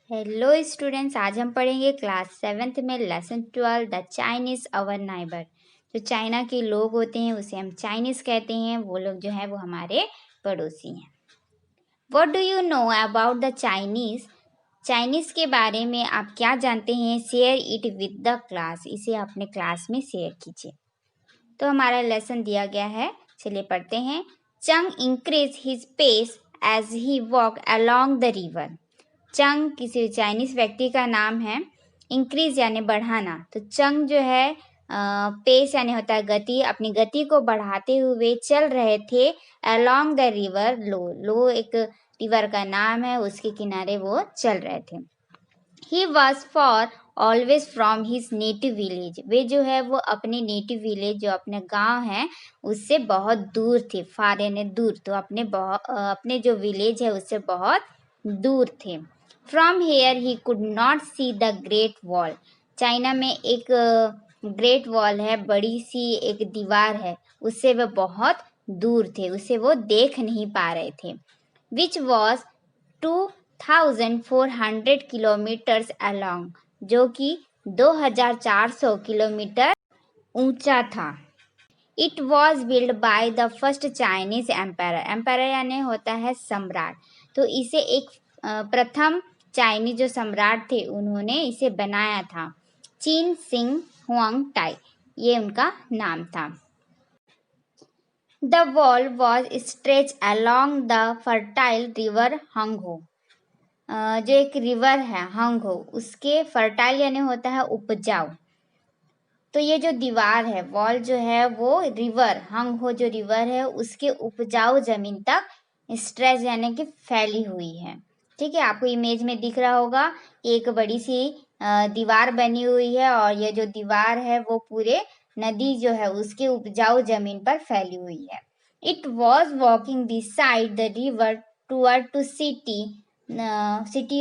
Hello students, आज हम पढ़ेंगे क्लास 7th में lesson 12 the Chinese our neighbour. जो चाइना के लोग होते हैं उसे हम चाइनीज कहते हैं। वो लोग जो है वो हमारे पड़ोसी हैं। What do you know about the Chinese? Chinese के बारे में आप क्या जानते हैं? Share it with the class. इसे अपने क्लास में शेयर कीजिए। तो हमारा लेसन दिया गया है, चलिए पढ़ते हैं। Chung increase his pace as he walk along the river. Chung किसी चाइनीज व्यक्ति का नाम है। इंक्रीज यानी बढ़ाना, तो चंग जो है पेस यानी होता है गति, अपनी गति को बढ़ाते हुए चल रहे थे अलोंग द रिवर लो। लो एक रिवर का नाम है, उसके किनारे वो चल रहे थे। He was for always from his native village. वे जो है वो अपने नेटिव विलेज, जो अपने गांव है, उससे बहुत दूर थे। फार यानी दूर, तो अपने जो विलेज है उससे बहुत दूर थे। From here he could not see the great wall. China में एक ग्रेट वॉल है, बड़ी सी एक दीवार है, उससे वे बहुत दूर थे, उसे वो देख नहीं पा रहे थे। विच वॉज 2400 किलोमीटर्स अलॉन्ग, जो कि 2400 किलोमीटर ऊंचा था। It was build by the first Chinese empire. Empire यानी होता है सम्राट, तो इसे एक प्रथम चाइनीज जो सम्राट थे उन्होंने इसे बनाया था। चीन सिंग हुआंग टाई, ये उनका नाम था। The wall was stretch along the fertile river Hangho. जो एक रिवर है हंगहो, उसके फर्टाइल यानी होता है उपजाऊ। तो ये जो दीवार है, वॉल जो है वो रिवर हंगहो जो रिवर है उसके उपजाऊ जमीन तक स्ट्रेच यानी कि फैली हुई है। ठीक है, आपको इमेज में दिख रहा होगा एक बड़ी सी दीवार बनी हुई है, और ये जो दीवार है वो पूरे नदी जो है उसके उपजाऊ जमीन पर फैली हुई है। It was walking beside the river toward to city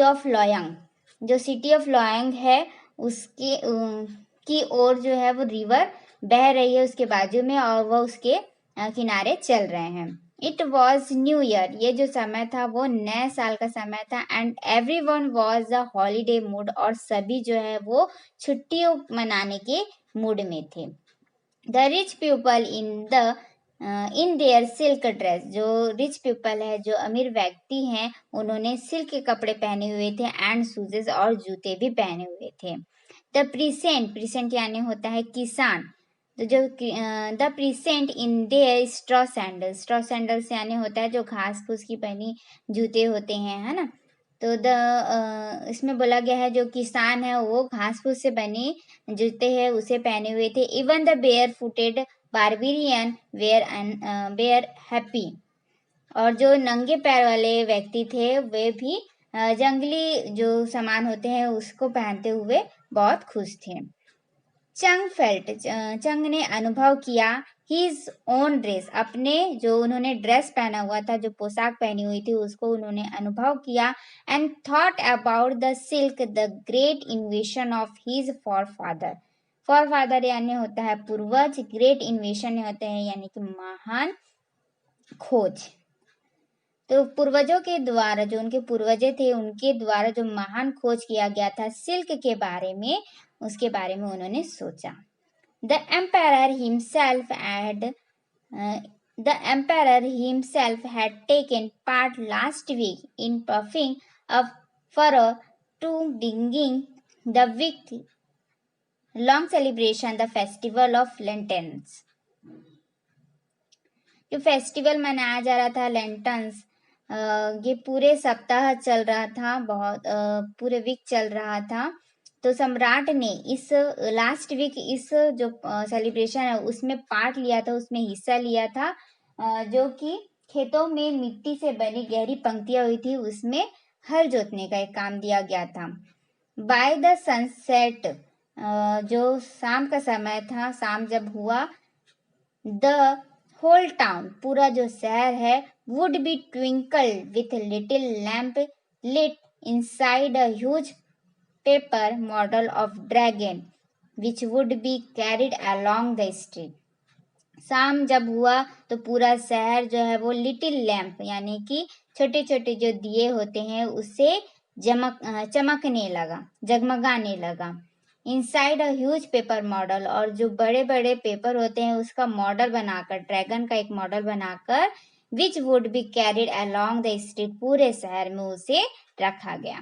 of Luoyang. जो सिटी ऑफ लोयांग है उसके की ओर जो है वो रिवर बह रही है उसके बाजू में, और वह उसके किनारे चल रहे हैं। इट वॉज न्यू ईयर, ये जो समय था वो नए साल का समय था। And every one was the holiday mood, और सभी जो है वो छुट्टियों मनाने के मूड में थे। The rich people in their silk dress, जो रिच पीपल है, जो अमीर व्यक्ति हैं, उन्होंने सिल्क के कपड़े पहने हुए थे। एंड शूजेस, और जूते भी पहने हुए थे। द प्रीसेंट यानी होता है किसान, तो जो the precinct in their straw sandals यानी होता है जो घास फूस की पहनी जूते होते हैं, है ना। तो इसमें बोला गया है जो किसान है वो घास फूस से बने जूते हैं उसे पहने हुए थे। Even the bare footed barbarian were happy, और जो नंगे पैर वाले व्यक्ति थे वे भी जंगली जो सामान होते हैं उसको पहनते हुए बहुत खुश थे। चंग ने अनुभव किया हिज ओन ड्रेस, अपने जो उन्होंने ड्रेस पहना हुआ था, जो पोशाक पहनी हुई थी, उसको उन्होंने अनुभव किया। And thought about the silk the great इन्वेशन of his for father यानी होता है पूर्वज, ग्रेट इन्वेशन होते हैं यानी कि महान खोज। तो पूर्वजों के द्वारा, जो उनके पूर्वजे थे उनके द्वारा जो महान खोज किया गया था सिल्क के बारे में, उसके बारे में उन्होंने सोचा। The emperor himself had taken part last week in puffing a furrow to bringing the week long celebration, the festival of lanterns. जो फेस्टिवल मनाया जा रहा था लैंटन्स, ये पूरे सप्ताह चल रहा था, बहुत पूरे वीक चल रहा था। तो सम्राट ने इस लास्ट वीक इस जो सेलिब्रेशन है उसमें पार्ट लिया था, उसमें हिस्सा लिया था, जो कि खेतों में मिट्टी से बनी गहरी पंक्तियां हुई थी, उसमें हल जोतने का एक काम दिया गया था। बाय द सनसेट, जो शाम का समय था, शाम जब हुआ, द होल टाउन पूरा जो शहर है would be twinkle with little lamp lit inside a huge paper model of dragon which would be carried along the street. शाम जब हुआ तो पूरा शहर जो है वो लिटिल लैम्प यानी कि छोटे छोटे जो दिए होते हैं उससे चमकने लगा, जगमगाने लगा। Inside a huge paper model, और जो बड़े बड़े पेपर होते हैं उसका मॉडल बनाकर, ड्रैगन का एक मॉडल बनाकर, which would be carried along the street, पूरे शहर में उसे रखा गया।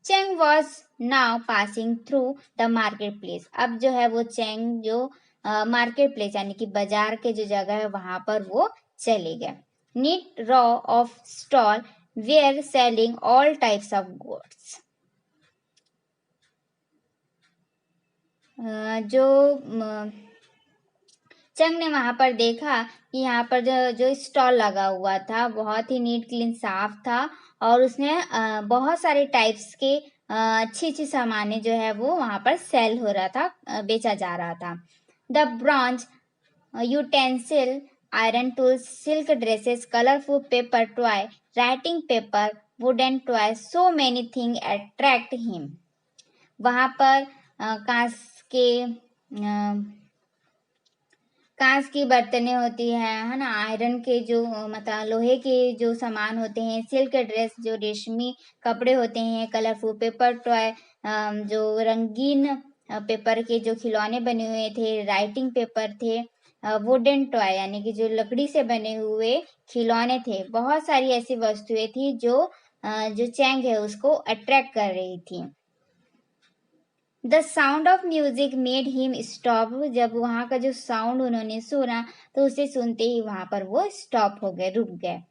Cheng was now passing through the market place, अब जो है वो चेंग जो मार्केट प्लेस यानी कि बाजार के जो जगह है वहां पर वो चले गए। Neat row of stall were selling all types of goods, जो चंग ने वहां पर देखा कि यहाँ पर जो जो स्टॉल लगा हुआ था बहुत ही नीट क्लीन साफ था, और उसने बहुत सारे टाइप्स के अच्छी अच्छी सामानें जो है वो वहां पर सेल हो रहा था, बेचा जा रहा था। The bronze utensil, iron tools, silk dresses, colourful paper toy, writing paper, wooden toy, so many thing attract him. वहां पर कांच के कांच की बर्तनें होती है ना, आयरन के जो मतलब लोहे के जो सामान होते हैं, सिल्क ड्रेस जो रेशमी कपड़े होते हैं, कलरफुल पेपर टॉय जो रंगीन पेपर के जो खिलौने बने हुए थे, राइटिंग पेपर थे, वुडन टॉय यानी कि जो लकड़ी से बने हुए खिलौने थे। बहुत सारी ऐसी वस्तुएं थी जो चैंग है उसको अट्रैक्ट कर रही थी। The sound of music made him stop, जब वहां का जो साउंड उन्होंने सुना तो उसे सुनते ही वहां पर वो स्टॉप हो गए, रुक गए।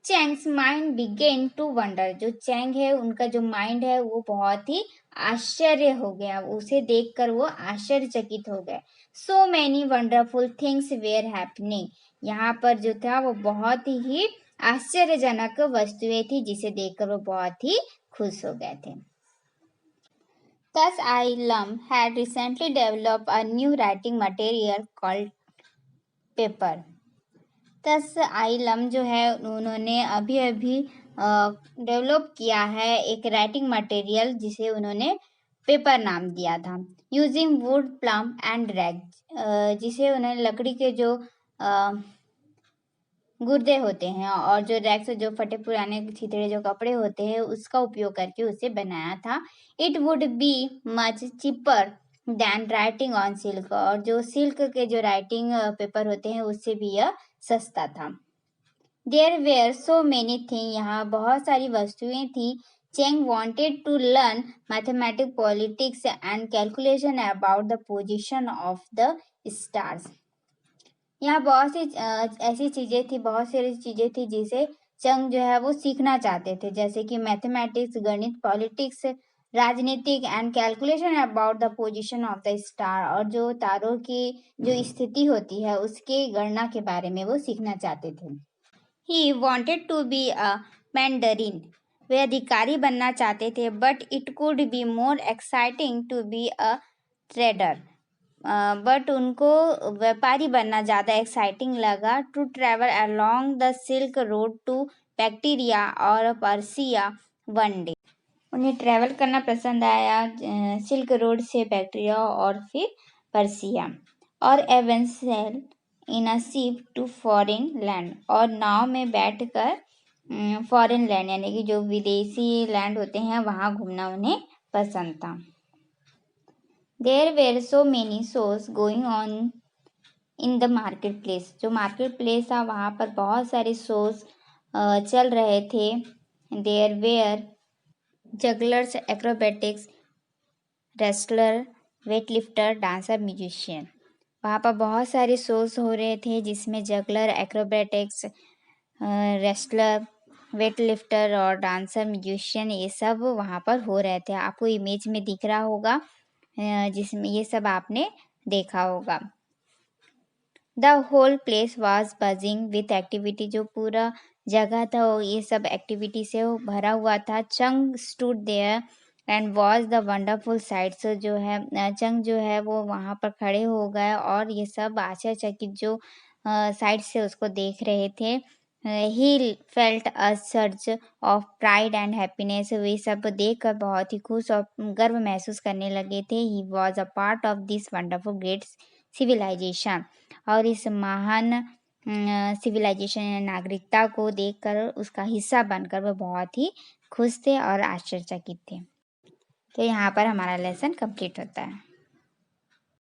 Chang's mind began to wonder, जो चैंग है उनका जो माइंड है वो बहुत ही आश्चर्य हो गया, उसे देखकर वो आश्चर्यचकित हो गए। So many wonderful things were happening, यहाँ पर जो था वो बहुत ही आश्चर्यजनक वस्तुएं थी जिसे देखकर वो बहुत ही खुश हो गए थे। Thus, Ilum had recently developed a new writing material called paper. Thus, Ilum जो है उन्होंने अभी अभी डेवलप किया है एक राइटिंग मटेरियल जिसे उन्होंने पेपर नाम दिया था। Using would, plum and rag, जिसे उन्होंने लकड़ी के जो गुर्दे होते हैं और जो रैक्स जो फटे पुराने छितड़े जो कपड़े होते हैं उसका उपयोग करके उसे बनाया था। It would be much cheaper than writing on silk, और जो सिल्क के जो राइटिंग पेपर होते हैं उससे भी यह सस्ता था। There were so many thing, यहाँ बहुत सारी वस्तुएं थी। Cheng wanted to learn mathematics, politics and calculation about the position of the stars, यहाँ बहुत सी ऐसी चीजें थी, बहुत सारी चीजें थी जिसे चंग जो है वो सीखना चाहते थे, जैसे कि मैथमेटिक्स, गणित, पॉलिटिक्स, राजनीतिक and calculation about the position of the star, और जो तारों की जो स्थिति होती है उसके गणना के बारे में वो सीखना चाहते थे। He wanted to be a mandarin, वे अधिकारी बनना चाहते थे, but it could be more exciting to be a trader, but उनको व्यापारी बनना ज़्यादा एक्साइटिंग लगा। To travel along the silk road to Bactria और पर्सिया वन डे, उन्हें ट्रैवल करना पसंद आया सिल्क रोड से बैक्टीरिया और फिर पर्सिया, और even sail in a ship to foreign land, और नाव में बैठकर फॉरेन लैंड यानी कि जो विदेशी लैंड होते हैं वहाँ घूमना उन्हें पसंद था। There were so many shows going on in the market place, जो मार्केट प्लेस था वहाँ पर बहुत सारे शोज चल रहे थे। There were jugglers, acrobatics, wrestler, weightlifter, dancer, musician, वहाँ पर बहुत सारे शोज हो रहे थे जिसमें juggler, acrobatics, wrestler, weight lifter और डांसर, म्यूजिशियन ये सब वहाँ पर हो रहे थे। आपको इमेज में दिख रहा होगा जिसमें ये सब आपने देखा होगा। The whole place was buzzing with activity, जो पूरा जगह था वो ये सब एक्टिविटी से भरा हुआ था। Chung stood there and watch the wonderful sights, जो है चंग जो है वो वहाँ पर खड़े हो गए और ये सब आश्चर्यचकित जो साइट से उसको देख रहे थे। He felt a surge of pride and happiness, वे सब देखकर बहुत ही खुश और गर्व महसूस करने लगे थे। He was a part of this wonderful great civilisation, और इस महान सिविलाइजेशन नागरिकता को देखकर उसका हिस्सा बनकर वह बहुत ही खुश थे और आश्चर्यचकित थे। तो यहाँ पर हमारा लेसन कंप्लीट होता है।